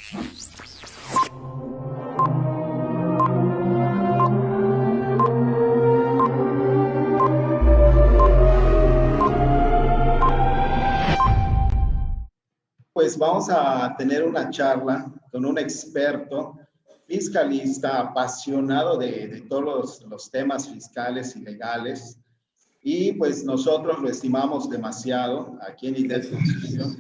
Pues vamos a tener una charla con un experto fiscalista apasionado de todos los temas fiscales y legales. Y pues nosotros lo estimamos demasiado aquí en IDET Concilium.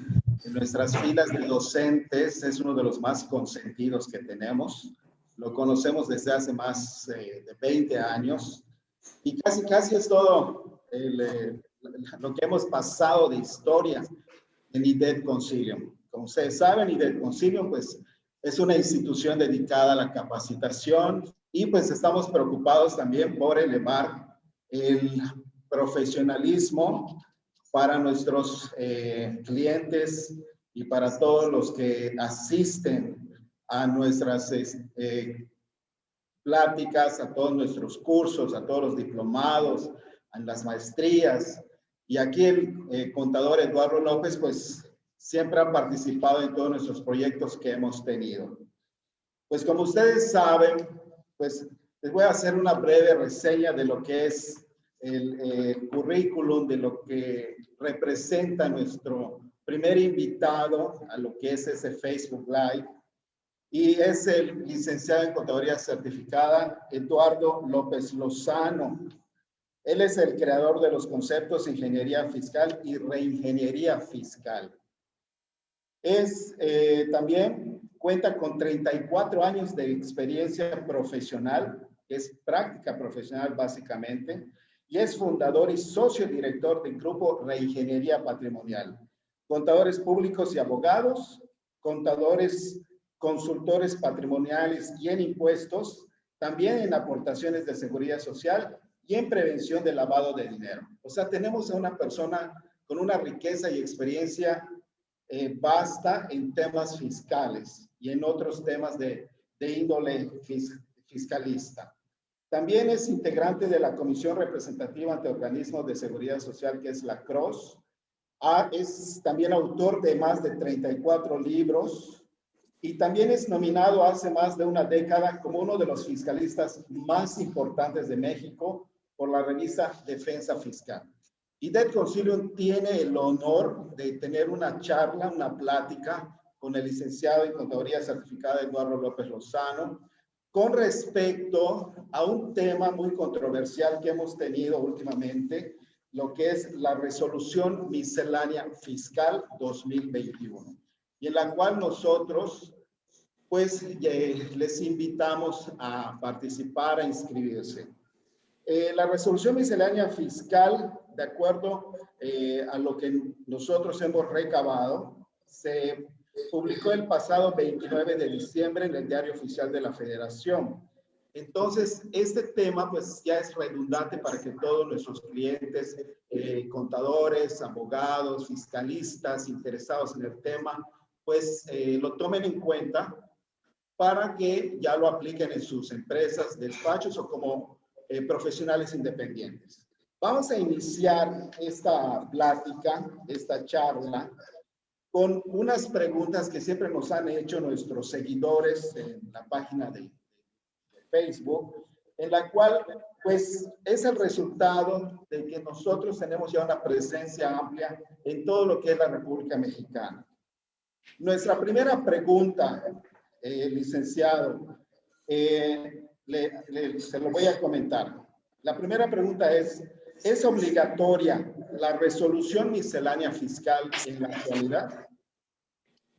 En nuestras filas de docentes es uno de los más consentidos que tenemos. Lo conocemos desde hace más de 20 años. Y casi es todo lo que hemos pasado de historia en IDET Concilium. Como ustedes saben, IDET Concilium pues, es una institución dedicada a la capacitación y pues estamos preocupados también por elevar el profesionalismo para nuestros clientes y para todos los que asisten a nuestras pláticas, a todos nuestros cursos, a todos los diplomados, a las maestrías. Y aquí el contador Eduardo López, pues siempre ha participado en todos nuestros proyectos que hemos tenido. Pues como ustedes saben, pues les voy a hacer una breve reseña de lo que es el currículum, de lo que representa nuestro primer invitado a lo que es ese Facebook Live. Y es el licenciado en Contaduría Certificada, Eduardo López Lozano. Él es el creador de los conceptos Ingeniería Fiscal y Reingeniería Fiscal. También cuenta con 34 años de experiencia profesional, que es práctica profesional básicamente, y es fundador y socio director del grupo Reingeniería Patrimonial. Contadores públicos y abogados, contadores, consultores patrimoniales y en impuestos, también en aportaciones de seguridad social y en prevención de lavado de dinero. O sea, tenemos a una persona con una riqueza y experiencia vasta en temas fiscales y en otros temas de índole fiscalista. También es integrante de la Comisión Representativa ante Organismos de Seguridad Social, que es la CROS. Es también autor de más de 34 libros y también es nominado hace más de una década como uno de los fiscalistas más importantes de México por la revista Defensa Fiscal. IDET Concilium tiene el honor de tener una charla, una plática con el licenciado en Contaduría Certificada Eduardo López Lozano con respecto a un tema muy controversial que hemos tenido últimamente, lo que es la Resolución Miscelánea Fiscal 2021, y en la cual nosotros pues les invitamos a participar, a inscribirse. La resolución miscelánea fiscal, de acuerdo a lo que nosotros hemos recabado, se publicó el pasado 29 de diciembre en el Diario Oficial de la Federación. Entonces, este tema pues ya es redundante para que todos nuestros clientes, contadores, abogados, fiscalistas interesados en el tema, pues lo tomen en cuenta para que ya lo apliquen en sus empresas, despachos o como profesionales independientes. Vamos a iniciar esta plática, esta charla, con unas preguntas que siempre nos han hecho nuestros seguidores en la página de Facebook, en la cual pues es el resultado de que nosotros tenemos ya una presencia amplia en todo lo que es la República Mexicana. Nuestra primera pregunta, licenciado, se lo voy a comentar. La primera pregunta ¿es obligatoria la resolución miscelánea fiscal en la actualidad?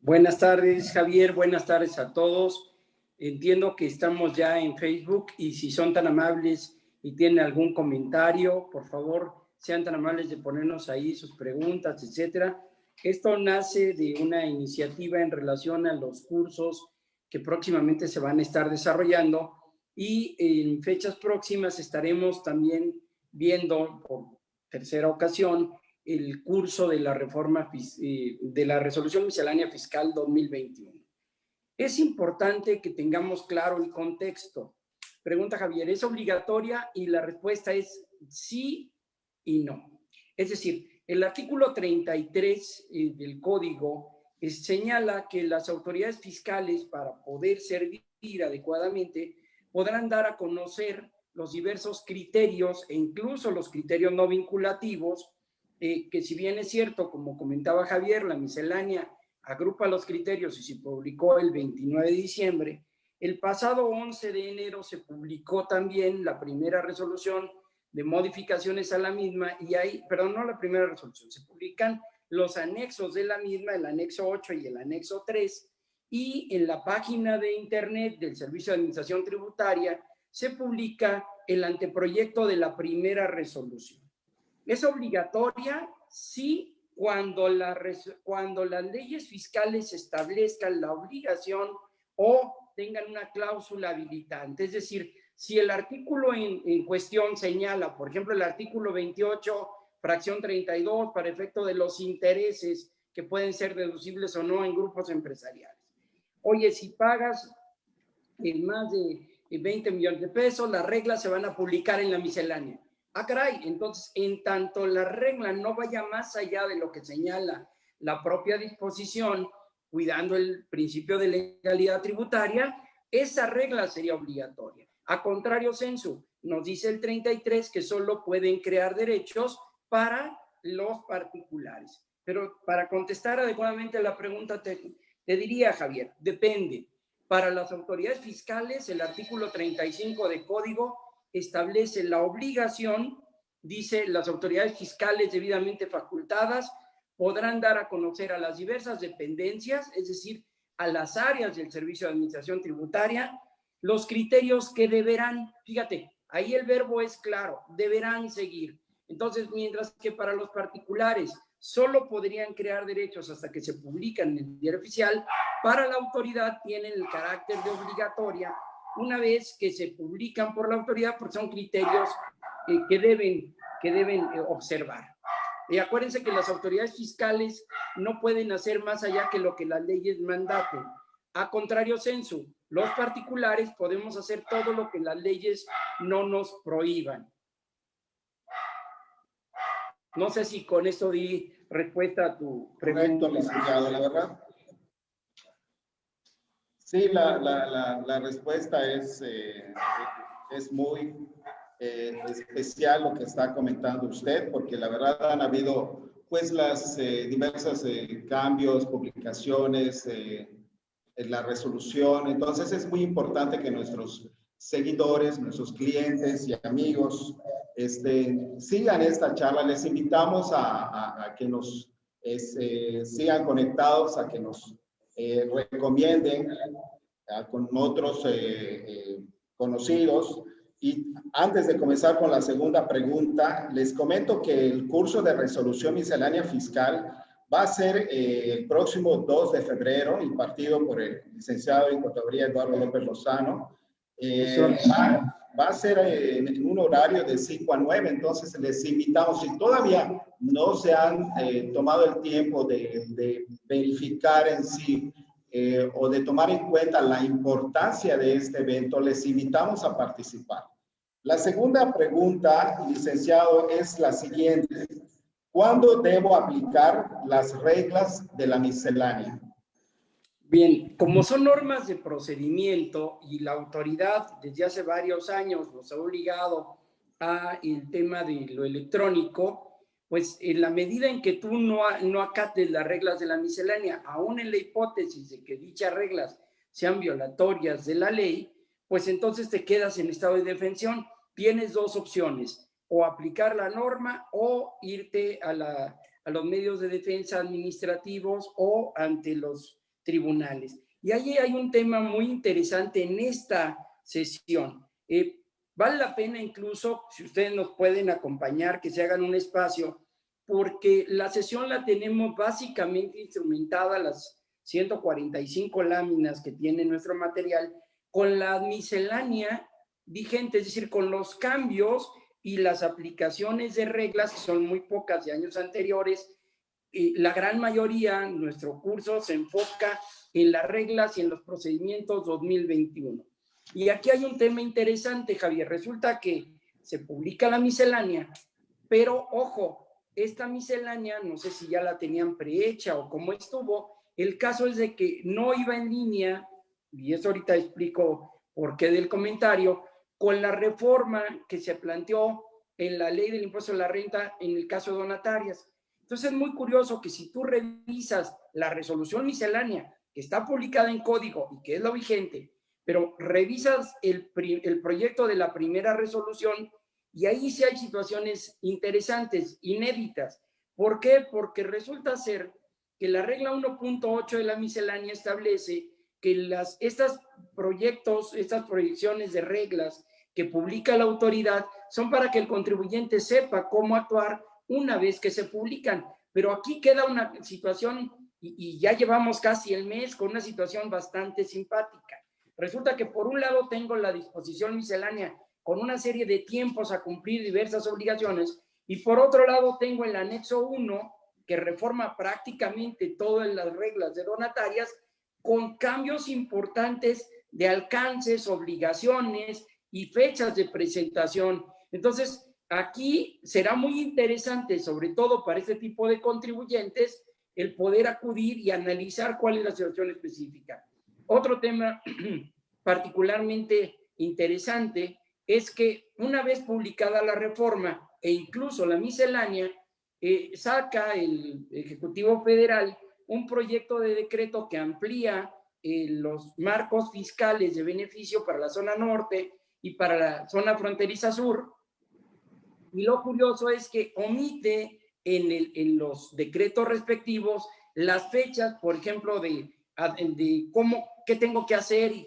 Buenas tardes, Javier. Buenas tardes a todos. Entiendo que estamos ya en Facebook y si son tan amables y tienen algún comentario, por favor, sean tan amables de ponernos ahí sus preguntas, etcétera. Esto nace de una iniciativa en relación a los cursos que próximamente se van a estar desarrollando y en fechas próximas estaremos también viendo por tercera ocasión el curso de la reforma de la Resolución Miscelánea Fiscal 2021. Es importante que tengamos claro el contexto. Pregunta Javier, ¿es obligatoria? Y la respuesta es sí y no. Es decir, el artículo 33 del Código señala que las autoridades fiscales, para poder servir adecuadamente, podrán dar a conocer los diversos criterios e incluso los criterios no vinculativos, que si bien es cierto, como comentaba Javier, la miscelánea agrupa los criterios y se publicó el 29 de diciembre, el pasado 11 de enero se publicó también la primera resolución de modificaciones a la misma y ahí, perdón, no la primera resolución, se publican los anexos de la misma, el anexo 8 y el anexo 3, y en la página de internet del Servicio de Administración Tributaria se publica el anteproyecto de la primera resolución. ¿Es obligatoria? Sí, cuando las leyes fiscales establezcan la obligación o tengan una cláusula habilitante. Es decir, si el artículo en cuestión señala, por ejemplo, el artículo 28, fracción 32, para efecto de los intereses que pueden ser deducibles o no en grupos empresariales. Oye, si pagas más de 20 millones de pesos, las reglas se van a publicar en la miscelánea. Ah, caray, entonces, en tanto la regla no vaya más allá de lo que señala la propia disposición, cuidando el principio de legalidad tributaria, esa regla sería obligatoria. A contrario, Censu, nos dice el 33 que solo pueden crear derechos para los particulares. Pero para contestar adecuadamente la pregunta, te diría, Javier, depende. Para las autoridades fiscales, el artículo 35 de Código establece la obligación, dice, las autoridades fiscales debidamente facultadas podrán dar a conocer a las diversas dependencias, es decir, a las áreas del Servicio de Administración Tributaria, los criterios que deberán, fíjate, ahí el verbo es claro, deberán seguir. Entonces, mientras que para los particulares solo podrían crear derechos hasta que se publican en el diario oficial, para la autoridad tienen el carácter de obligatoria una vez que se publican por la autoridad, porque son criterios que deben observar. Y acuérdense que las autoridades fiscales no pueden hacer más allá que lo que las leyes mandaten. A contrario, Censu, los particulares podemos hacer todo lo que las leyes no nos prohíban. No sé si con esto di respuesta a tu pregunta. Correcto, licenciado, la verdad. Sí, la respuesta es muy especial lo que está comentando usted, porque la verdad han habido pues las diversas cambios, publicaciones, en la resolución. Entonces es muy importante que nuestros seguidores, nuestros clientes y amigos sigan esta charla. Les invitamos a que nos sigan conectados, a que nos recomienden con otros conocidos. Y antes de comenzar con la segunda pregunta, les comento que el curso de resolución miscelánea fiscal va a ser el próximo 2 de febrero, impartido por el licenciado en Contaduría Eduardo López Lozano. Va a ser en un horario de 5 a 9, entonces les invitamos, si todavía no se han tomado el tiempo de verificar en sí o de tomar en cuenta la importancia de este evento, les invitamos a participar. La segunda pregunta, licenciado, es la siguiente. ¿Cuándo debo aplicar las reglas de la miscelánea? Bien, como son normas de procedimiento y la autoridad desde hace varios años nos ha obligado a el tema de lo electrónico, pues en la medida en que tú no acates las reglas de la miscelánea, aún en la hipótesis de que dichas reglas sean violatorias de la ley, pues entonces te quedas en estado de indefensión. Tienes dos opciones, o aplicar la norma o irte a los medios de defensa administrativos o ante los tribunales. Y ahí hay un tema muy interesante en esta sesión. Vale la pena incluso, si ustedes nos pueden acompañar, que se hagan un espacio, porque la sesión la tenemos básicamente instrumentada, las 145 láminas que tiene nuestro material, con la miscelánea vigente, es decir, con los cambios y las aplicaciones de reglas, que son muy pocas de años anteriores. La gran mayoría, nuestro curso se enfoca en las reglas y en los procedimientos 2021. Y aquí hay un tema interesante, Javier. Resulta que se publica la miscelánea, pero ojo, esta miscelánea, no sé si ya la tenían prehecha o cómo estuvo, El caso es de que no iba en línea, y eso ahorita explico por qué del comentario, con la reforma que se planteó en la ley del impuesto a la renta en el caso de donatarias. Entonces es muy curioso que si tú revisas la resolución miscelánea que está publicada en código y que es lo vigente, pero revisas el proyecto de la primera resolución y ahí sí hay situaciones interesantes, inéditas. ¿Por qué? Porque resulta ser que la regla 1.8 de la miscelánea establece que estas proyecciones de reglas que publica la autoridad son para que el contribuyente sepa cómo actuar una vez que se publican. Pero aquí queda una situación, y ya llevamos casi el mes con una situación bastante simpática. Resulta que por un lado tengo la disposición miscelánea con una serie de tiempos a cumplir diversas obligaciones, y por otro lado tengo el anexo 1 que reforma prácticamente todas las reglas de donatarias con cambios importantes de alcances, obligaciones y fechas de presentación. Entonces, aquí será muy interesante, sobre todo para este tipo de contribuyentes, el poder acudir y analizar cuál es la situación específica. Otro tema particularmente interesante es que una vez publicada la reforma e incluso la miscelánea, saca el Ejecutivo Federal un proyecto de decreto que amplía los marcos fiscales de beneficio para la zona norte y para la zona fronteriza sur. Y lo curioso es que omite en los decretos respectivos las fechas, por ejemplo, de qué tengo que hacer y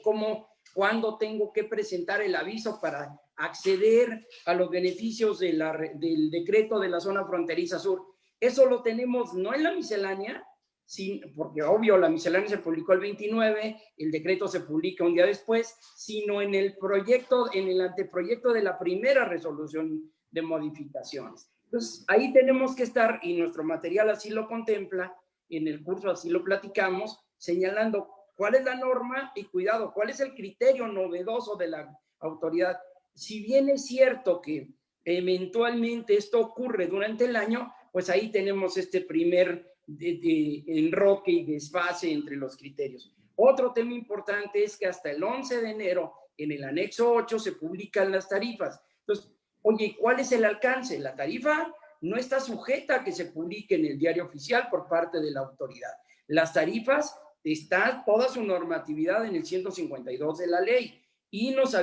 cuándo tengo que presentar el aviso para acceder a los beneficios del decreto de la zona fronteriza sur. Eso lo tenemos no en la miscelánea, porque obvio la miscelánea se publicó el 29, el decreto se publica un día después, sino en el anteproyecto de la primera resolución de modificaciones. Entonces, ahí tenemos que estar, y nuestro material así lo contempla, en el curso así lo platicamos, señalando cuál es la norma y cuidado, cuál es el criterio novedoso de la autoridad. Si bien es cierto que eventualmente esto ocurre durante el año, pues ahí tenemos este primer enroque y desfase entre los criterios. Otro tema importante es que hasta el 11 de enero, en el anexo 8, se publican las tarifas. Entonces, oye, ¿cuál es el alcance? La tarifa no está sujeta a que se publique en el diario oficial por parte de la autoridad. Las tarifas está toda su normatividad en el 152 de la ley. Y nos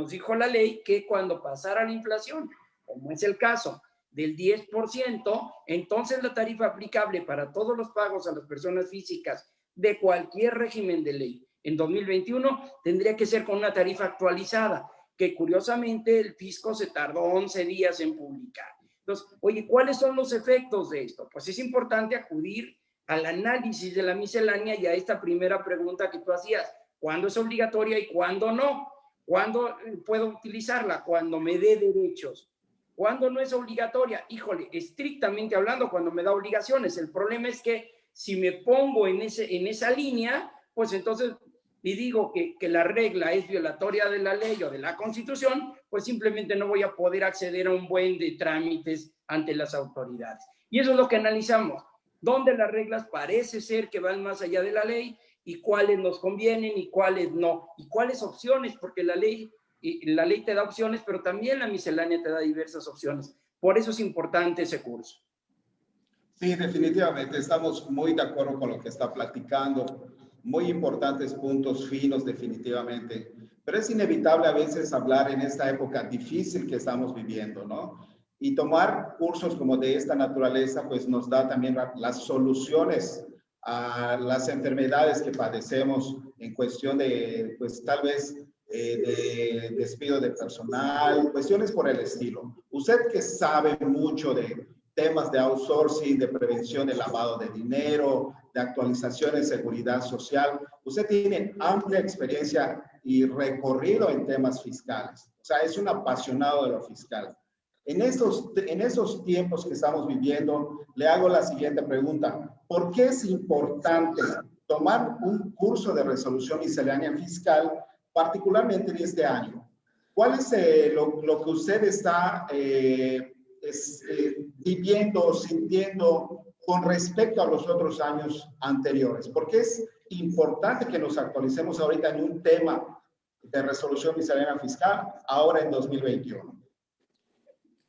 dijo la ley que cuando pasara la inflación, como es el caso del 10%, entonces la tarifa aplicable para todos los pagos a las personas físicas de cualquier régimen de ley en 2021 tendría que ser con una tarifa actualizada, que curiosamente el fisco se tardó 11 días en publicar. Entonces, oye, ¿cuáles son los efectos de esto? Pues es importante acudir al análisis de la miscelánea y a esta primera pregunta que tú hacías. ¿Cuándo es obligatoria y cuándo no? ¿Cuándo puedo utilizarla? Cuando me dé derechos. ¿Cuándo no es obligatoria? Híjole, estrictamente hablando, cuando me da obligaciones. El problema es que si me pongo en esa línea, pues entonces, y digo que la regla es violatoria de la ley o de la Constitución, pues simplemente no voy a poder acceder a un buen de trámites ante las autoridades. Y eso es lo que analizamos. ¿Dónde las reglas parece ser que van más allá de la ley y cuáles nos convienen y cuáles no? Y cuáles opciones, porque la ley te da opciones, pero también la miscelánea te da diversas opciones. Por eso es importante ese curso. Sí, definitivamente, estamos muy de acuerdo con lo que está platicando. Muy importantes puntos finos, definitivamente. Pero es inevitable a veces hablar en esta época difícil que estamos viviendo, ¿no? Y tomar cursos como de esta naturaleza, pues nos da también las soluciones a las enfermedades que padecemos en cuestión de, pues tal vez, de despido de personal, cuestiones por el estilo. Usted que sabe mucho de temas de outsourcing, de prevención de lavado de dinero, de actualización de seguridad social, usted tiene amplia experiencia y recorrido en temas fiscales. O sea, es un apasionado de lo fiscal. En esos tiempos que estamos viviendo, le hago la siguiente pregunta. ¿Por qué es importante tomar un curso de resolución miscelánea fiscal, particularmente en este año? ¿Cuál es lo que usted está viviendo, sintiendo con respecto a los otros años anteriores, porque es importante que nos actualicemos ahorita en un tema de resolución miscelánea fiscal, ahora en 2021.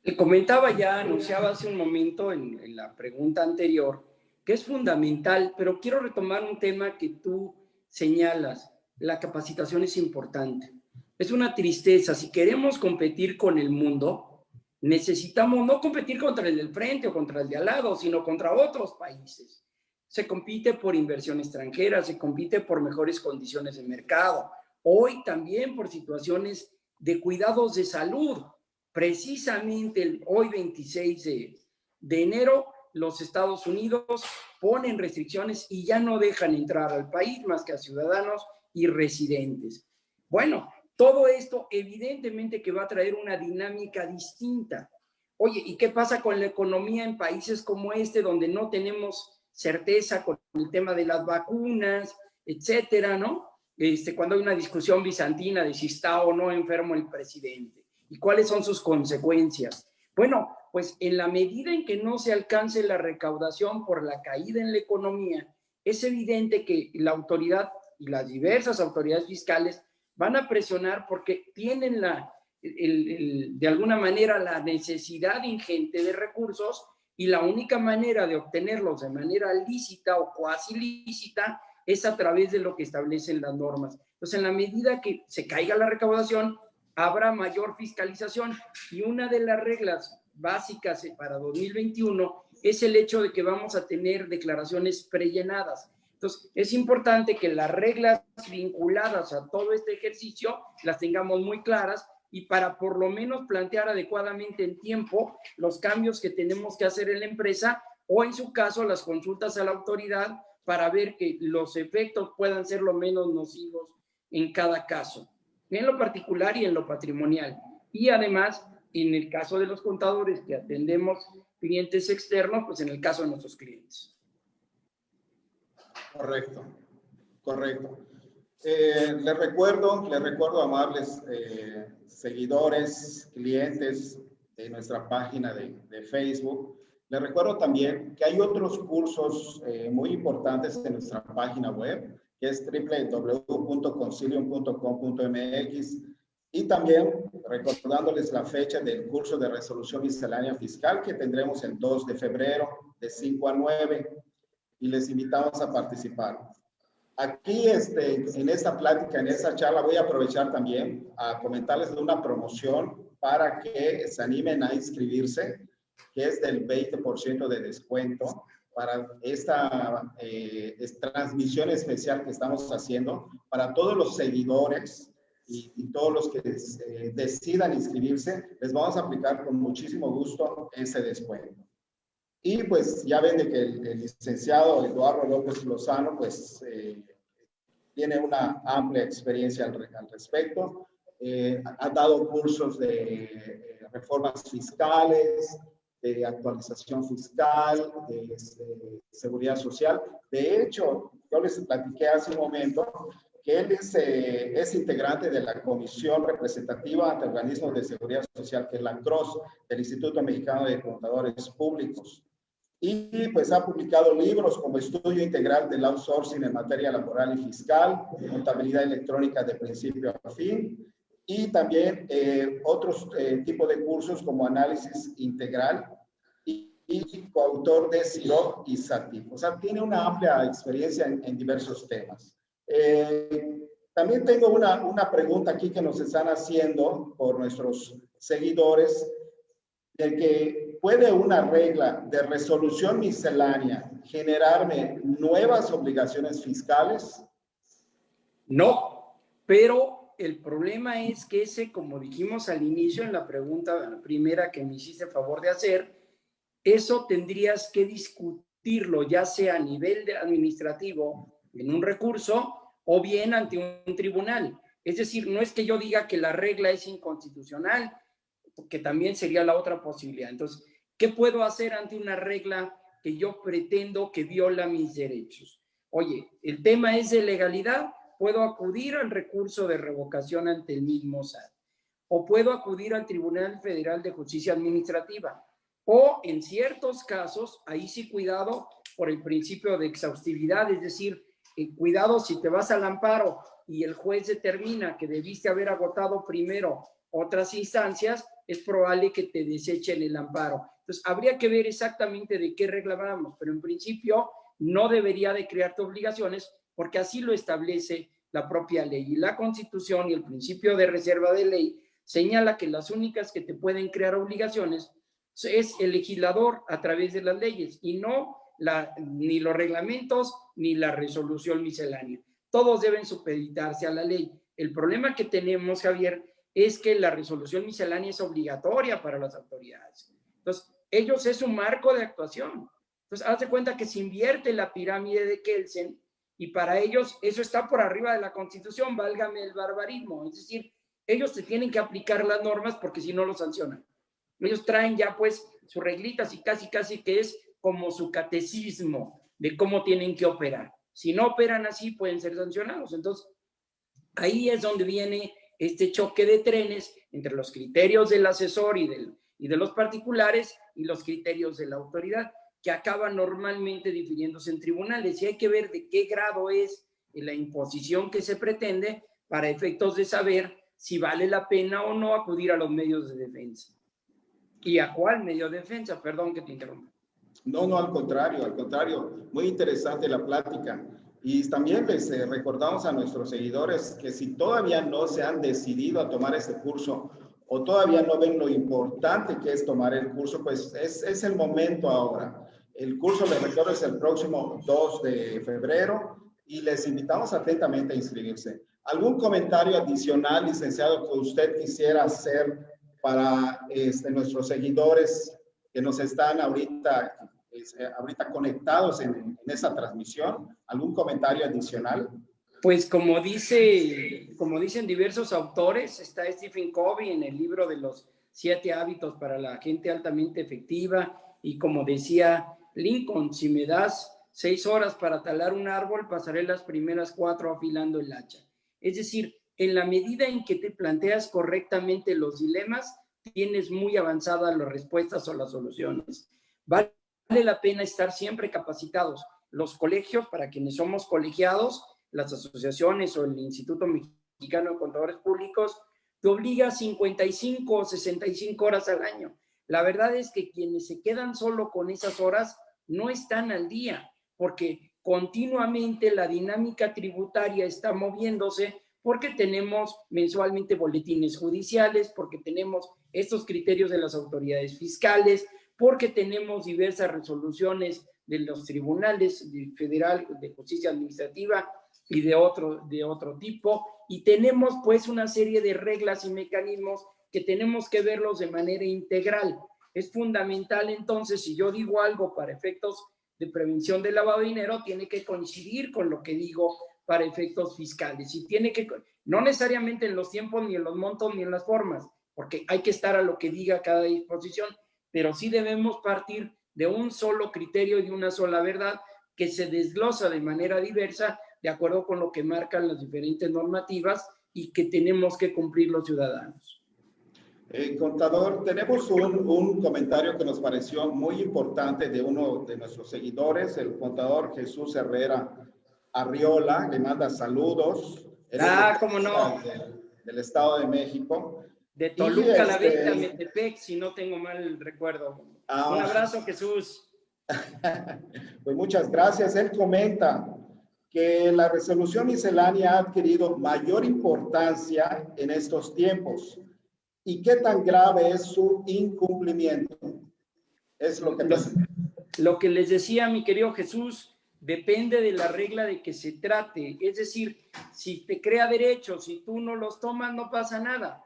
Te comentaba ya, anunciaba hace un momento en la pregunta anterior, que es fundamental, pero quiero retomar un tema que tú señalas. La capacitación es importante. Es una tristeza. Si queremos competir con el mundo, necesitamos no competir contra el del frente o contra el de al lado, sino contra otros países. Se compite por inversión extranjera, se compite por mejores condiciones de mercado. Hoy también por situaciones de cuidados de salud. Precisamente hoy 26 de enero, los Estados Unidos ponen restricciones y ya no dejan entrar al país más que a ciudadanos y residentes. Bueno, todo esto evidentemente que va a traer una dinámica distinta. Oye, ¿y qué pasa con la economía en países como este, donde no tenemos certeza con el tema de las vacunas, etcétera, ¿no? Cuando hay una discusión bizantina de si está o no enfermo el presidente y cuáles son sus consecuencias. Bueno, pues en la medida en que no se alcance la recaudación por la caída en la economía, es evidente que la autoridad y las diversas autoridades fiscales van a presionar porque tienen de alguna manera la necesidad ingente de recursos y la única manera de obtenerlos de manera lícita o cuasi lícita es a través de lo que establecen las normas. Entonces, en la medida que se caiga la recaudación, habrá mayor fiscalización y una de las reglas básicas para 2021 es el hecho de que vamos a tener declaraciones prellenadas. Entonces, es importante que las reglas vinculadas a todo este ejercicio las tengamos muy claras y para por lo menos plantear adecuadamente en tiempo los cambios que tenemos que hacer en la empresa o en su caso las consultas a la autoridad para ver que los efectos puedan ser lo menos nocivos en cada caso, en lo particular y en lo patrimonial. Y además, en el caso de los contadores que atendemos clientes externos, pues en el caso de nuestros clientes. Correcto, correcto. Les recuerdo, amables seguidores, clientes de nuestra página de Facebook, les recuerdo también que hay otros cursos muy importantes en nuestra página web, que es www.concilium.com.mx, y también recordándoles la fecha del curso de resolución miscelánea fiscal que tendremos el 2 de febrero de 5 a 9 y les invitamos a participar. Aquí, en esta plática, en esta charla, voy a aprovechar también a comentarles de una promoción para que se animen a inscribirse, que es del 20% de descuento para esta transmisión especial que estamos haciendo para todos los seguidores y todos los que decidan inscribirse. Les vamos a aplicar con muchísimo gusto ese descuento. Y pues ya ven de que el licenciado Eduardo López Lozano pues tiene una amplia experiencia al respecto. Ha dado cursos de reformas fiscales, de actualización fiscal, de seguridad social. De hecho, yo les platiqué hace un momento que él es integrante de la Comisión Representativa ante Organismos de Seguridad Social, que es la CROS, del Instituto Mexicano de Contadores Públicos. Y pues ha publicado libros como Estudio Integral del Outsourcing en materia laboral y fiscal, Contabilidad Electrónica de principio a fin, y también otros tipos de cursos como Análisis Integral y coautor de CIRO y SATIF. O sea, tiene una amplia experiencia en diversos temas. También tengo una pregunta aquí que nos están haciendo por nuestros seguidores, de que puede una regla de resolución miscelánea generarme nuevas obligaciones fiscales. No, pero el problema es que como dijimos al inicio en la pregunta primera que me hiciste favor de hacer, eso tendrías que discutirlo ya sea a nivel administrativo en un recurso o bien ante un tribunal. Es decir, no es que yo diga que la regla es inconstitucional, que también sería la otra posibilidad. Entonces, ¿qué puedo hacer ante una regla que yo pretendo que viola mis derechos? Oye, el tema es de legalidad, puedo acudir al recurso de revocación ante el mismo SAT, o puedo acudir al Tribunal Federal de Justicia Administrativa, O en ciertos casos, ahí sí cuidado por el principio de exhaustividad, es decir, cuidado si te vas al amparo y el juez determina que debiste haber agotado primero otras instancias, es probable que te desechen el amparo. Entonces, habría que ver exactamente de qué regla hablamos, pero en principio no debería de crearte obligaciones porque así lo establece la propia ley. Y la Constitución y el principio de reserva de ley señala que las únicas que te pueden crear obligaciones es el legislador a través de las leyes y no ni los reglamentos ni la resolución miscelánea. Todos deben supeditarse a la ley. El problema que tenemos, Javier, es que la resolución miscelánea es obligatoria para las autoridades. Entonces, ellos es un marco de actuación. Entonces, haz de cuenta que se invierte la pirámide de Kelsen y para ellos eso está por arriba de la Constitución, válgame el barbarismo. Es decir, ellos te tienen que aplicar las normas porque si no lo sancionan. Ellos traen ya pues sus reglitas y casi que es como su catecismo de cómo tienen que operar. Si no operan así, pueden ser sancionados. Entonces, ahí es donde viene este choque de trenes entre los criterios del asesor y de los particulares y los criterios de la autoridad, que acaban normalmente difiriéndose en tribunales. Y hay que ver de qué grado es la imposición que se pretende para efectos de saber si vale la pena o no acudir a los medios de defensa. ¿Y a cuál medio de defensa? Perdón que te interrumpa. No, al contrario. Muy interesante la plática. Y también les recordamos a nuestros seguidores que si todavía no se han decidido a tomar este curso o todavía no ven lo importante que es tomar el curso, pues es el momento ahora. El curso, les recuerdo, es el próximo 2 de febrero y les invitamos atentamente a inscribirse. ¿Algún comentario adicional, licenciado, que usted quisiera hacer para nuestros seguidores que nos están ahorita conectados en esa transmisión? ¿Algún comentario adicional? Pues como dicen diversos autores, está Stephen Covey en el libro de los 7 hábitos para la gente altamente efectiva, y como decía Lincoln, si me das 6 horas para talar un árbol, pasaré las primeras 4 afilando el hacha. Es decir, en la medida en que te planteas correctamente los dilemas, tienes muy avanzadas las respuestas o las soluciones. Vale la pena estar siempre capacitados. Los colegios, para quienes somos colegiados, las asociaciones o el Instituto Mexicano de Contadores Públicos, te obliga a 55 o 65 horas al año. La verdad es que quienes se quedan solo con esas horas no están al día, porque continuamente la dinámica tributaria está moviéndose, porque tenemos mensualmente boletines judiciales, porque tenemos estos criterios de las autoridades fiscales, porque tenemos diversas resoluciones de los tribunales federal de justicia administrativa y de otro tipo, y tenemos pues una serie de reglas y mecanismos que tenemos que verlos de manera integral. Es fundamental entonces, si yo digo algo para efectos de prevención del lavado de dinero, tiene que coincidir con lo que digo para efectos fiscales, y tiene que, no necesariamente en los tiempos, ni en los montos, ni en las formas, porque hay que estar a lo que diga cada disposición, pero sí debemos partir de un solo criterio y de una sola verdad que se desglosa de manera diversa de acuerdo con lo que marcan las diferentes normativas y que tenemos que cumplir los ciudadanos. Contador, tenemos un comentario que nos pareció muy importante de uno de nuestros seguidores, el contador Jesús Herrera Arriola, le manda saludos. Cómo no. Del Estado de México. De Toluca la Venta, Metepec, si no tengo mal recuerdo. Un abrazo, Jesús. Pues muchas gracias. Él comenta que la resolución miscelánea ha adquirido mayor importancia en estos tiempos. ¿Y qué tan grave es su incumplimiento? Es lo que les decía, mi querido Jesús, depende de la regla de que se trate. Es decir, si te crea derechos, si tú no los tomas, no pasa nada.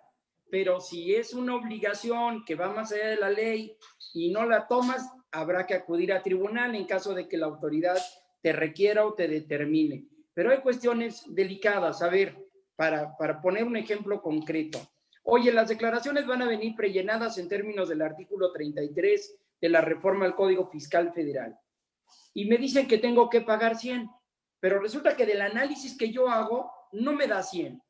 Pero si es una obligación que va más allá de la ley y no la tomas, habrá que acudir a tribunal en caso de que la autoridad te requiera o te determine. Pero hay cuestiones delicadas. A ver, para poner un ejemplo concreto. Oye, las declaraciones van a venir prellenadas en términos del artículo 33 de la reforma al Código Fiscal Federal. Y me dicen que tengo que pagar 100, pero resulta que del análisis que yo hago no me da 100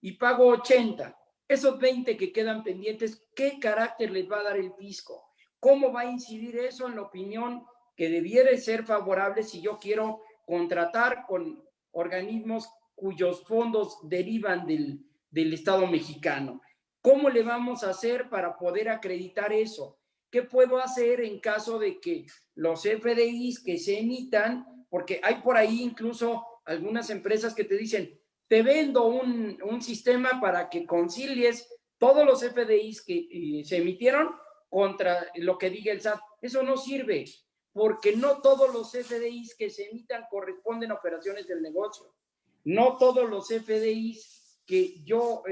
y pago 80. Esos 20 que quedan pendientes, ¿qué carácter les va a dar el fisco? ¿Cómo va a incidir eso en la opinión que debiera ser favorable si yo quiero contratar con organismos cuyos fondos derivan del Estado mexicano? ¿Cómo le vamos a hacer para poder acreditar eso? ¿Qué puedo hacer en caso de que los FDIs que se emitan, porque hay por ahí incluso algunas empresas que te dicen, te vendo un sistema para que concilies todos los FDIs que se emitieron contra lo que diga el SAT? Eso no sirve, porque no todos los FDIs que se emitan corresponden a operaciones del negocio. No todos los FDIs que yo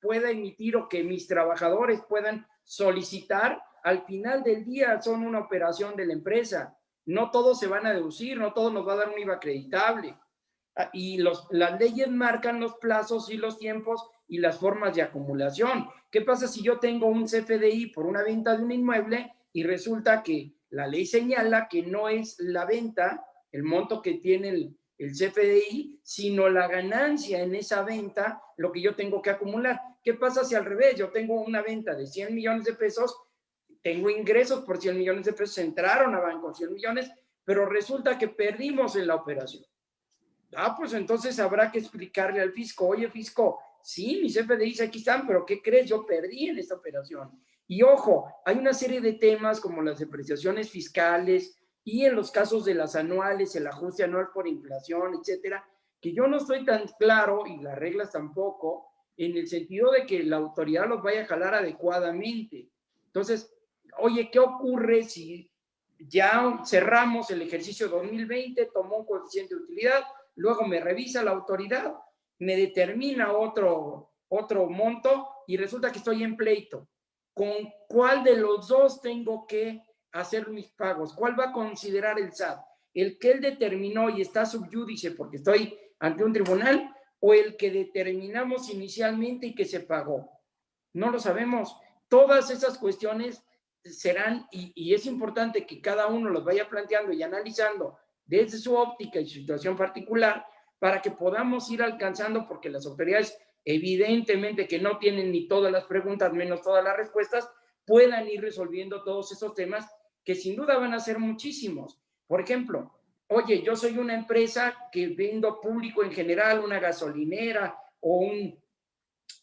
pueda emitir o que mis trabajadores puedan solicitar, al final del día son una operación de la empresa. No todos se van a deducir, no todos nos va a dar un IVA acreditable. Y las leyes marcan los plazos y los tiempos y las formas de acumulación. ¿Qué pasa si yo tengo un CFDI por una venta de un inmueble y resulta que la ley señala que no es la venta, el monto que tiene el CFDI, sino la ganancia en esa venta, lo que yo tengo que acumular? ¿Qué pasa si al revés? Yo tengo una venta de 100 millones de pesos, tengo ingresos por 100 millones de pesos, entraron a banco 100 millones, pero resulta que perdimos en la operación. Pues entonces habrá que explicarle al fisco, oye fisco, sí, mis FDIs aquí están, pero ¿qué crees? Yo perdí en esta operación. Y ojo, hay una serie de temas como las depreciaciones fiscales y en los casos de las anuales, el ajuste anual por inflación, etcétera, que yo no estoy tan claro, y las reglas tampoco, en el sentido de que la autoridad los vaya a jalar adecuadamente. Entonces, oye, ¿qué ocurre si ya cerramos el ejercicio 2020, tomó un coeficiente de utilidad, luego me revisa la autoridad, me determina otro monto y resulta que estoy en pleito? ¿Con cuál de los dos tengo que hacer mis pagos? ¿Cuál va a considerar el SAT? ¿El que él determinó y está subyúdice porque estoy ante un tribunal, o el que determinamos inicialmente y que se pagó? No lo sabemos. Todas esas cuestiones serán, y es importante que cada uno los vaya planteando y analizando desde su óptica y su situación particular, para que podamos ir alcanzando, porque las autoridades evidentemente que no tienen ni todas las preguntas, menos todas las respuestas, puedan ir resolviendo todos esos temas que sin duda van a ser muchísimos. Por ejemplo, oye, yo soy una empresa que vendo público en general, una gasolinera o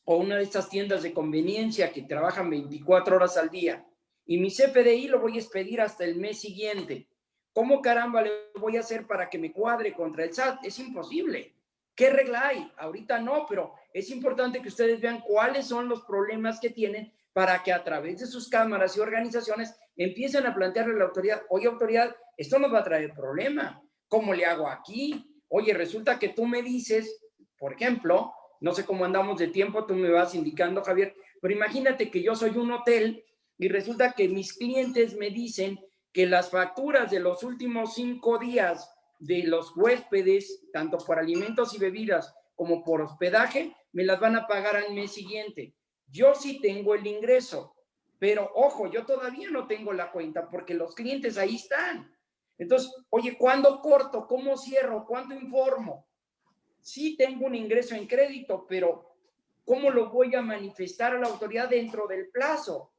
una de estas tiendas de conveniencia que trabajan 24 horas al día, y mi CFDI lo voy a expedir hasta el mes siguiente. ¿Cómo caramba le voy a hacer para que me cuadre contra el SAT? Es imposible. ¿Qué regla hay? Ahorita no, pero es importante que ustedes vean cuáles son los problemas que tienen para que a través de sus cámaras y organizaciones empiecen a plantearle a la autoridad, oye autoridad, esto nos va a traer problema. ¿Cómo le hago aquí? Oye, resulta que tú me dices, por ejemplo, no sé cómo andamos de tiempo, tú me vas indicando, Javier, pero imagínate que yo soy un hotel y resulta que mis clientes me dicen que las facturas de los últimos 5 días de los huéspedes, tanto por alimentos y bebidas como por hospedaje, me las van a pagar al mes siguiente. Yo sí tengo el ingreso, pero ojo, yo todavía no tengo la cuenta porque los clientes ahí están. Entonces, oye, ¿cuándo corto? ¿Cómo cierro? ¿Cuándo informo? Sí tengo un ingreso en crédito, pero ¿cómo lo voy a manifestar a la autoridad dentro del plazo?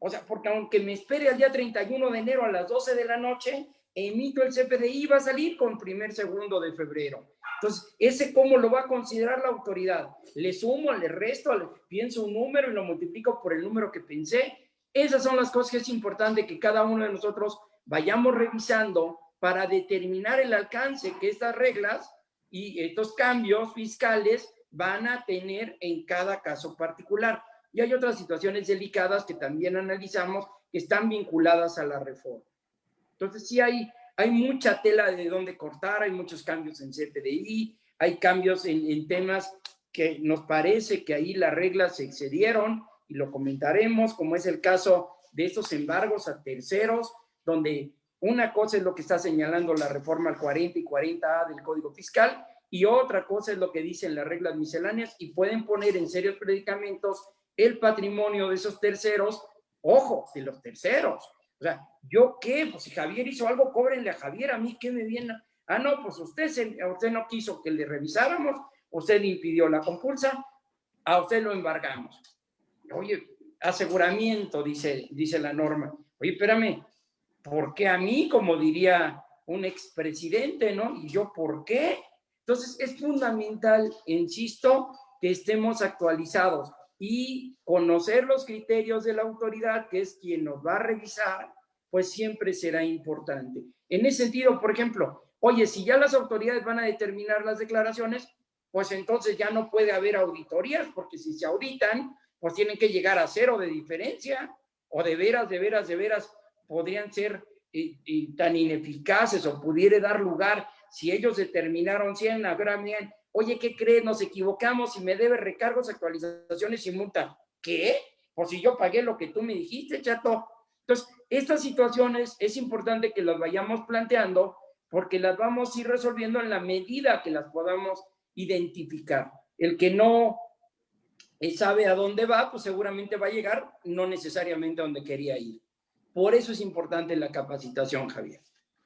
O sea, porque aunque me espere al día 31 de enero a las 12 de la noche, emito el CFDI, va a salir con segundo de febrero. Entonces, ¿ese cómo lo va a considerar la autoridad? ¿Le sumo, le resto, le pienso un número y lo multiplico por el número que pensé? Esas son las cosas que es importante que cada uno de nosotros vayamos revisando para determinar el alcance que estas reglas y estos cambios fiscales van a tener en cada caso particular. Y hay otras situaciones delicadas que también analizamos que están vinculadas a la reforma. Entonces sí hay mucha tela de dónde cortar, hay muchos cambios en CFDI, hay cambios en temas que nos parece que ahí las reglas se excedieron y lo comentaremos, como es el caso de estos embargos a terceros, donde una cosa es lo que está señalando la reforma al 40 y 40A del Código Fiscal y otra cosa es lo que dicen las reglas misceláneas y pueden poner en serios predicamentos el patrimonio de esos terceros, ojo, de los terceros. O sea, ¿yo qué? Pues si Javier hizo algo, cóbrenle a Javier, a mí qué me viene. Ah, no, pues usted no quiso que le revisáramos, usted impidió la compulsa, a usted lo embargamos. Oye, aseguramiento, dice la norma. Oye, espérame, ¿por qué a mí? Como diría un expresidente, ¿no? ¿Y yo por qué? Entonces, es fundamental, insisto, que estemos actualizados y conocer los criterios de la autoridad, que es quien nos va a revisar, pues siempre será importante. En ese sentido, por ejemplo, oye, si ya las autoridades van a determinar las declaraciones, pues entonces ya no puede haber auditorías, porque si se auditan, pues tienen que llegar a 0 de diferencia, o de veras, podrían ser tan ineficaces o pudiera dar lugar, si ellos determinaron 100, ahora miren, oye, ¿qué crees? Nos equivocamos y me debe recargos, actualizaciones y multa. ¿Qué? Pues si yo pagué lo que tú me dijiste, chato. Entonces, estas situaciones es importante que las vayamos planteando porque las vamos a ir resolviendo en la medida que las podamos identificar. El que no sabe a dónde va, pues seguramente va a llegar no necesariamente a donde quería ir. Por eso es importante la capacitación, Javier.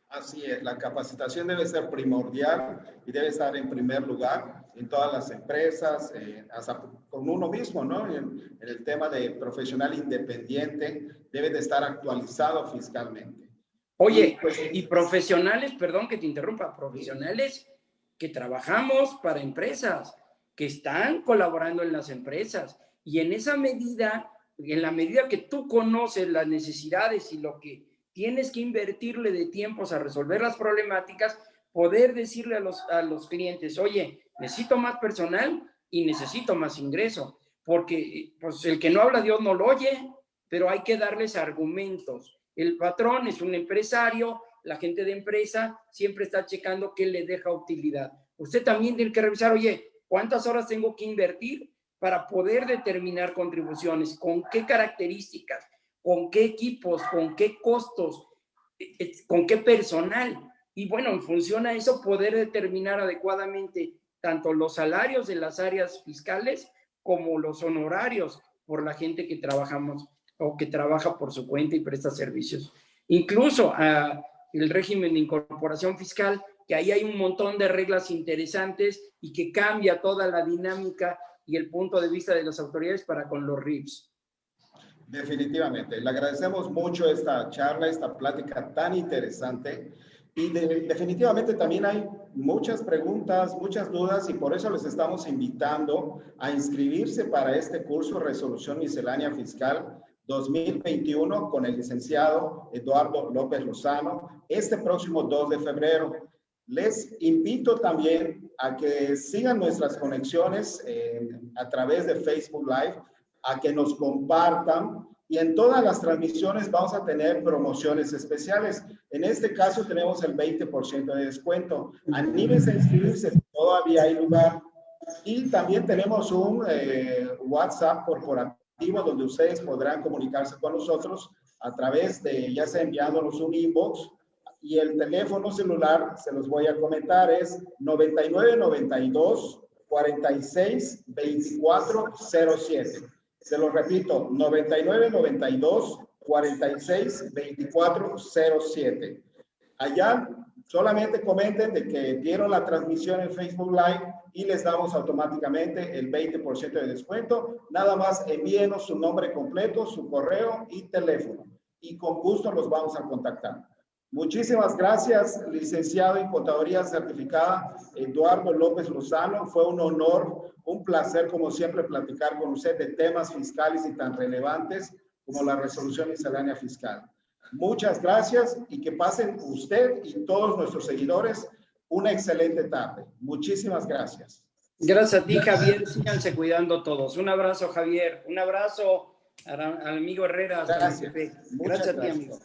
Así es, la capacitación debe ser primordial y debe estar en primer lugar en todas las empresas, hasta con uno mismo, ¿no? En el tema de profesional independiente, debe de estar actualizado fiscalmente. Oye, y profesionales, perdón que te interrumpa, profesionales que trabajamos para empresas, que están colaborando en las empresas, y en esa medida, en la medida que tú conoces las necesidades y lo que tienes que invertirle de tiempos a resolver las problemáticas, poder decirle a los clientes, oye, necesito más personal y necesito más ingreso, porque pues, el que no habla Dios no lo oye, pero hay que darles argumentos. El patrón es un empresario, la gente de empresa siempre está checando qué le deja utilidad. Usted también tiene que revisar, oye, ¿cuántas horas tengo que invertir para poder determinar contribuciones? ¿Con qué características? ¿Con qué equipos? ¿Con qué costos? ¿Con qué personal? Y bueno, en función a eso, poder determinar adecuadamente tanto los salarios de las áreas fiscales como los honorarios por la gente que trabajamos o que trabaja por su cuenta y presta servicios. Incluso el régimen de incorporación fiscal, que ahí hay un montón de reglas interesantes y que cambia toda la dinámica y el punto de vista de las autoridades para con los RIFs. Definitivamente. Le agradecemos mucho esta charla, esta plática tan interesante. Y definitivamente también hay muchas preguntas, muchas dudas, y por eso les estamos invitando a inscribirse para este curso Resolución Miscelánea Fiscal 2021 con el licenciado Eduardo López Lozano este próximo 2 de febrero. Les invito también a que sigan nuestras conexiones a través de Facebook Live, a que nos compartan, y en todas las transmisiones vamos a tener promociones especiales. En este caso tenemos el 20% de descuento. Anímense a inscribirse, todavía hay lugar. Y también tenemos un WhatsApp corporativo donde ustedes podrán comunicarse con nosotros a través de, ya sea enviándonos un inbox, y el teléfono celular, se los voy a comentar, es 9992 46 24 07. Se lo repito, 9992 46 24 07. Allá solamente comenten de que vieron la transmisión en Facebook Live y les damos automáticamente el 20% de descuento. Nada más envíenos su nombre completo, su correo y teléfono, y con gusto los vamos a contactar. Muchísimas gracias, licenciado en Contaduría Certificada Eduardo López Lozano. Fue un honor, un placer, como siempre, platicar con usted de temas fiscales y tan relevantes como la resolución miscelánea fiscal. Muchas gracias y que pasen usted y todos nuestros seguidores una excelente tarde. Muchísimas gracias. Gracias a ti, Javier. Síganse cuidando todos. Un abrazo, Javier. Un abrazo al amigo Herrera. Gracias. Gracias a ti, amigo.